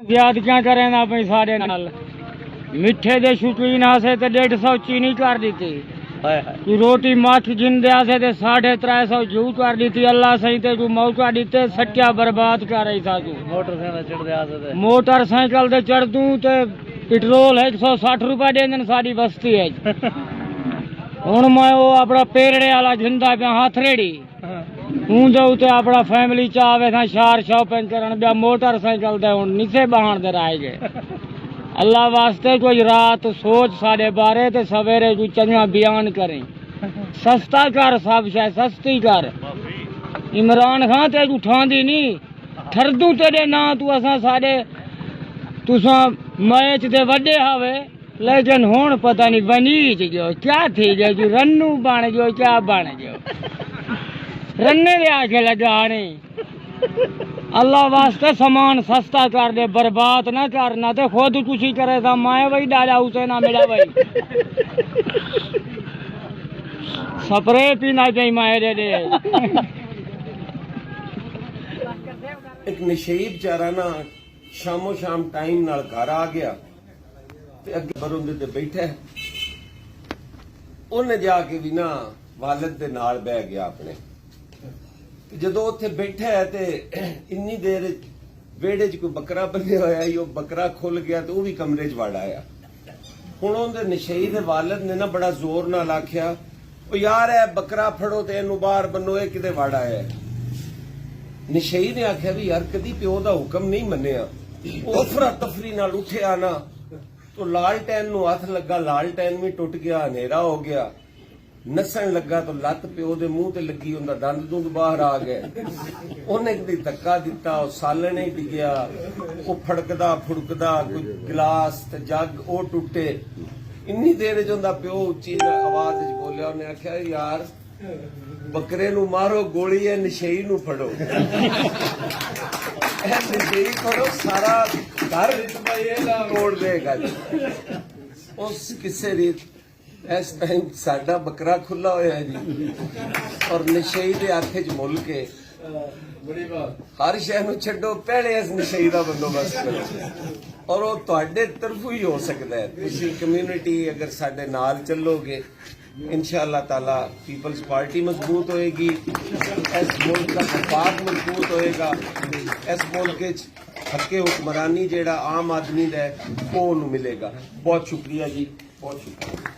ਜ਼ਿਆਦਤੀਆਂ ਕਰੇ ਨਾ ਪਈ ਸਾਡੇ ਨਾਲ ਮਿੱਠੇ ਦੇ ਸ਼ੌਕੀਨ ਆਸੇ ਤੇ 150 ਚੀਨੀ ਕਰ ਦਿੱਤੀ ਤੂੰ ਰੋਟੀ ਮੱਠ ਜਿੰਦੇ ਆਸੇ ਤੇ 350 ਜੂ ਕਰ ਦਿੱਤੀ ਅੱਲਾ ਸਹੀ ਤੇ ਤੂੰ ਮੌਕਾ ਦਿੱਤੇ ਸੱਚਾ ਬਰਬਾਦ ਕਰ ਰਹੀ था तू मोटरसाइकिल ते चढ़ तू ते पेट्रोल 160 रुपए देंदे साडी बस्ती है हुण मैं वो अपना पेरड़े वाला झंडा पे हाथ रेड़ी हूं जो ते अपना फैमिली चावे था शार शॉपिंग करन बया मोटरसाइकिल ते हुण नीचे बहान दे रह गए अल्लाह वास्ते कोई रात सोच साडे बारे ते सवेरे कोई चंगा बयान करें सस्ता कर सब शायद सस्ती कर इमरान खान ते उठांदी नहीं ठरदू तेरे ना तू असा साडे तुसा मैच दे वड्डे हावे लेकिन हुण पता नहीं बनीज गयो क्या थी गयो जो रन्नू बन गयो क्या बन गयो रन्ने दे आके लगाने अल्लाह वास्ते सामान सस्ता कर दे बर्बाद ना करना तो खुद कुछ ही करे था मैं वही डाला उसे ना मिला वही स्प्रे पीना चाहिए मैं दे एक नशेई बेचारा ना शामो शाम टाइम नाल घर आ गया ते अगे बरुंदे ते बैठा उन्हें जाके भी ना वालिद दे नाल बह गया अपने ਜਦੋਂ ਉੱਥੇ ਬੈਠਾ ਹੈ ਤੇ ਇੰਨੀ ਦੇਰ ਵਿਹੜੇ 'ਚ ਕੋਈ ਬੱਕਰਾ ਬੰਨਿਆ ਹੋਇਆ ਸੀ ਉਹ ਬੱਕਰਾ ਖੁੱਲ ਗਿਆ ਤੇ ਉਹ ਵੀ ਕਮਰੇ 'ਚ ਵੜ ਆਇਆ ਹੁਣ ਉਹਦੇ ਨਸ਼ਈ ਦੇ ਵਾਲਿਦ ਨੇ ਨਾ ਬੜਾ ਜ਼ੋਰ ਨਾਲ ਆਖਿਆ ਉਹ ਯਾਰ ਇਹ ਬੱਕਰਾ ਫੜੋ ਤੇ ਇਹਨੂੰ ਬਾਹਰ ਬੰਨੋ ਇਹ ਕਿਤੇ ਵੜ ਆਇਆ ਨਸ਼ਈ ਨੇ ਆਖਿਆ ਵੀ ਯਾਰ ਕਦੀ ਪਿਓ ਦਾ ਹੁਕਮ ਨਹੀਂ ਮੰਨਿਆ ਉਹ ਅਫਰਾ ਤਫਰੀ ਨਾਲ ਉੱਠਿਆ ਨਾ ਤੋ ਲਾਲਟੈਨ ਨੂੰ ਹੱਥ ਲੱਗਾ ਲਾਲਟੈਨ ਵੀ ਟੁੱਟ ਗਿਆ ਹਨੇਰਾ ਹੋ ਗਿਆ ਨੱਸਣ ਲੱਗਾ ਤਾਂ ਲੱਤ ਪਿਓ ਦੇ ਮੂੰਹ ਤੇ ਲੱਗੀ ਹੁੰਦਾ ਦੰਦ ਦੁੰਦ ਬਾਹਰ ਆ ਗਏ ਉਹਨੇ ਕਦੀ ਧੱਕਾ ਦਿੱਤਾ ਉਹ ਸਾਲਣੇ ਹੀ ਡਿੱਗਿਆ ਉਹ ਫੜਕਦਾ ਫੁੜਕਦਾ ਕੋਈ ਗਲਾਸ ਤੇ ਜੱਗ ਉਹ ਟੁੱਟੇ ਇੰਨੀ ਦੇਰ ਚ ਉਹਦਾ ਪਿਓ ਉੱਚੀ ਆਵਾਜ਼ ਚ ਬੋਲਿਆ ਉਹਨੇ ਆਖਿਆ ਯਾਰ ਬੱਕਰੇ ਨੂੰ ਮਾਰੋ ਗੋਲੀ ਹੈ ਨਸ਼ਈ ਨੂੰ ਫੜੋ ਇਹ ਨਸ਼ਈ ਫੜੋ ਸਾਰਾ ਘਰ ਰਿਤਬਾਈਏਗਾ ਮੋੜ ਦੇਗਾ ਉਸ ਕਿਸੇ ਰੀਤ इस टाइम साडा बकरा खुला होया है जी और नशई दे आखे च मुल के हर शह नूं छड्डो पहले इस नशई दा बंदोबस्त करो और वो तुहाडे तरफों ही हो सकता है तुसीं कम्यूनिटी अगर साडे नाल चलोगे इंशाअल्लाह ताला पीपल्स पार्टी मजबूत होएगी इस मुल्क का वफाक मजबूत होएगा इस मुल्क हके हुक्मरानी जेड़ा आम आदमी दा है वो उन्हें मिलेगा बहुत शुक्रिया जी बहुत शुक्रिया